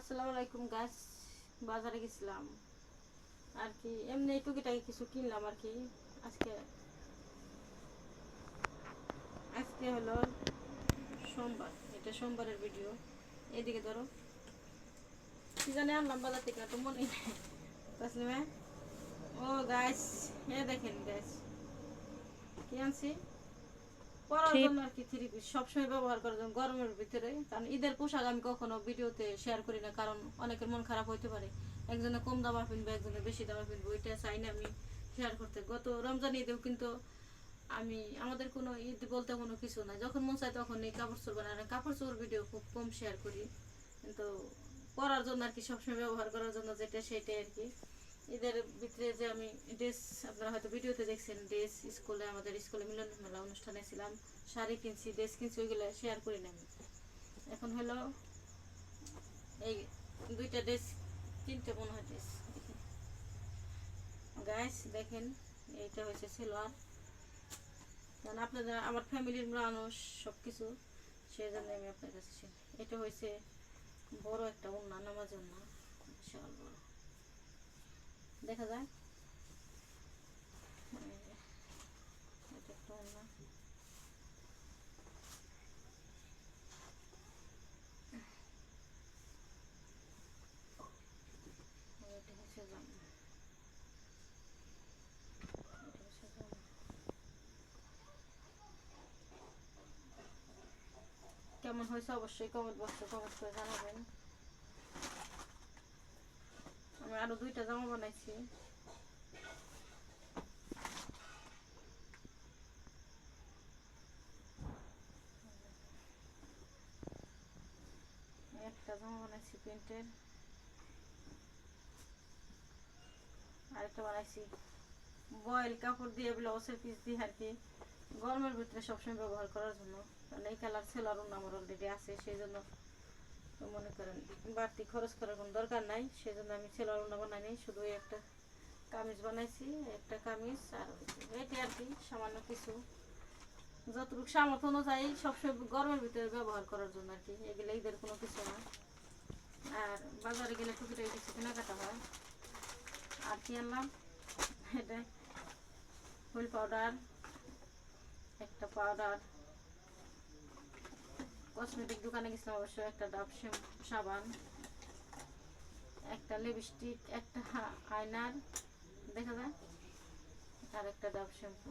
আসসালামু আলাইকুম গাইস। বাজারে গেছিলাম আর কি, এমনি টুকিটাকি কিছু কিনলাম আর কি। আজকে আজকে হলো সোমবার, এটা সোমবারের ভিডিও। এদিকে ধরো কি জানি আনলাম বাজার থেকে, তো মনে নেই। তাসলিমা, ও গাইস, এ দেখেন গাইস কি আনছি পরার জন্য আর কি। থ্রি পিস সবসময় ব্যবহার করার জন্য গরমের ভিতরে, কারণ ঈদের পোশাক আমি কখনো ভিডিওতে শেয়ার করি না, কারণ অনেকের মন খারাপ হইতে পারে। একজনে কম দামা কিনবে, একজনে বেশি দামা কিনবে, ওইটা চাই না আমি শেয়ার করতে। গত রমজান ঈদেও কিন্তু আমি, আমাদের কোনো ঈদ বলতে কোনো কিছু নাই, যখন মন চাই তখন এই কাপড় চোর বানাই। কাপড় চোর ভিডিও খুব কম শেয়ার করি, কিন্তু পরার জন্য আর কি, সবসময় ব্যবহার করার জন্য যেটা সেটাই আর কি। ঈদের ভিতরে যে আমি ড্রেস, আপনারা হয়তো ভিডিওতে দেখছেন, ড্রেস স্কুলে, আমাদের স্কুলে মিলন মেলা অনুষ্ঠানে ছিলাম, শাড়ি কিনছি, ড্রেস কিনছি, ওইগুলো শেয়ার করি না আমি। এখন হলো এই দুইটা ড্রেস, তিনটে মনে হয় ড্রেস গাইস দেখেন। এইটা হয়েছে সেলোয়ার, কারণ আপনারা আমার ফ্যামিলির মানুষ সব কিছু, সেই জন্য আমি আপনার কাছে। এটা হয়েছে বড় একটা ওড়না, নামার জন্য বিশাল বড়, দেখা যায়। এটা একটা ওড়না, এটা হচ্ছে জামা, এটা হচ্ছে জামা। কেমন হয়েছে অবশ্যই কমেন্ট বক্সে কমেন্ট করে জানাবেন। আমি আরো দুইটা জামা বানাইছি। একটা জামা বানাইছি প্রিন্টের, আরেকটা বানাইছি বয়েল কাপড় দিয়ে, ব্লাউজের পিস দিয়ে আর কি, গরমের ভিতরে সবসময় ব্যবহার করার জন্য। কারণ এই কালার সেলার আমার অলরেডি আছে, সেই জন্য মনে করেন বাড়তি খরচ করার কোনো দরকার নাই, সেই জন্য আমি সেলার ওড়না বানাইনি, শুধু একটা কামিজ বানাইছি, একটা কামিজ। আর এটি আর কি সামান্য কিছু, যতটুকু সামর্থ্য অনুযায়ী সবসময় গরমের ভিতরে ব্যবহার করার জন্য আর কি। এগুলো ঈদের কোনো কিছু না। আর বাজারে গেলে টুকিটাকি কিছু কেনাকাটা হয়। আর কি আনলাম, এটা হুইল পাউডার, একটা পাউডার, কসমেটিক দোকানে গেছিলাম অবশ্য, একটা ডাব সাবান, একটা লিপস্টিক, একটা আয়নার দেখা যায়, আর একটা ডাব শ্যাম্পু।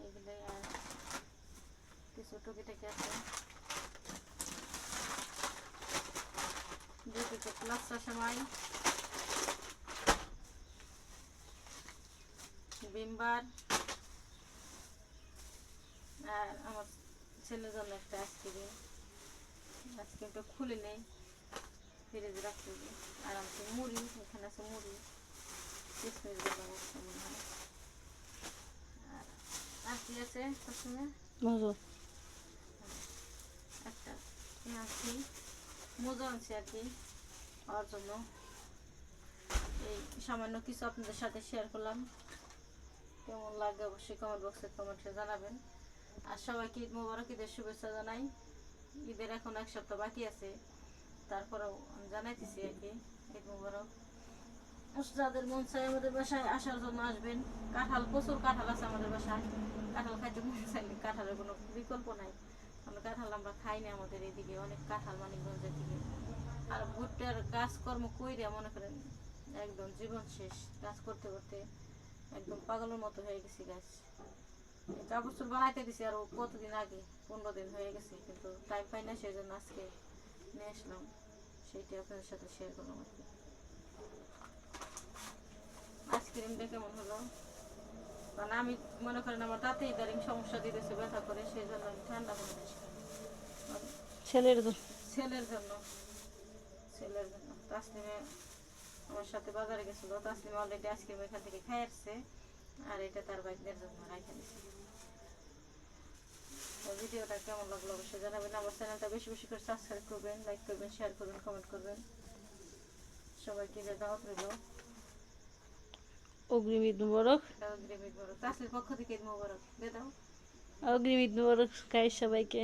এইগুলোই, আর কিছু টুকিটাকি আছে। 2 প্যাকেট লাচ্ছা সেমাই, ভিমবার, আর আমার ছেলের জন্য একটা আইসক্রিম। আইসক্রিমটা খুলে নেই, ফ্রিজে রাখতে হবে। আর আছে মুড়ি, এখানে আছে মুড়ি, কিশমিশ দেওয়া মনে হয়। আর কি আছে প্রথমে একটা আনছি, মজা আনছি আর কি ওর জন্য। এই সামান্য কিছু আপনাদের সাথে শেয়ার করলাম, কেমন লাগে অবশ্যই কমেন্ট বক্সে কমেন্টে জানাবেন। আর সবাইকে ঈদ মোবারক, ঈদের শুভেচ্ছা জানাই। ঈদের এখন 1 সপ্তাহ বাকি আছে, তারপরেও আমি জানাইতেছি আর কি ঈদ মোবারক। যাদের মন চায় আমাদের বাসায় আসার জন্য আসবেন। কাঁঠাল, প্রচুর কাঁঠাল আছে আমাদের বাসায়, কাঁঠাল খাইতে মন চাইলে, কাঁঠালের কোনো বিকল্প নাই। কাঁঠাল আমরা খাই না, আমাদের এদিকে অনেক কাঁঠাল, মানিকগঞ্জের দিকে। আর ভুট্টার কাজকর্ম কইরা মনে করেন একদম জীবন শেষ, কাজ করতে করতে একদম পাগলের মতো হয়ে গেছি গাছ। কাপড় চোপড় বানাইতে দিছি আরো কতদিন আগে, 15 দিন হয়ে গেছে, কিন্তু টাইম পাই না, সেই জন্য আজকে নিয়ে আসলাম, সেইটা আপনাদের সাথে শেয়ার করলাম আর কি। আইসক্রিমটা কেমন হলো, কারণ আমি মনে করেন আমার দাঁতে ইদারিং সমস্যা দিতেছে, ব্যথা করে, সেই জন্য আমি ঠান্ডা করে দিচ্ছি ছেলের জন্য। ছেলের জন্য, ছেলের জন্য। তাসলিমে আমার সাথে বাজারে গেছিল, তাসলিমে অলরেডি আইসক্রিম এখান থেকে খাই আসছে, আর এটা তার বাইকদের জন্য রাখা দিচ্ছে। ভিডিওটা কেমন লাগলো অবশ্যই জানাবেন। আমার চ্যানেলটা বেশি বেশি করে সাবস্ক্রাইব করবেন, লাইক করবেন, শেয়ার করবেন, কমেন্ট করবেন। সবাইকে দাওয়াত রইল, অগ্রিম ঈদ মোবারক। অগ্রিম ঈদ মোবারক, তাসলির পক্ষ থেকে ঈদ মোবারক দিয়ে দাও। অগ্রিম ঈদ মোবারক গাইস সবাইকে।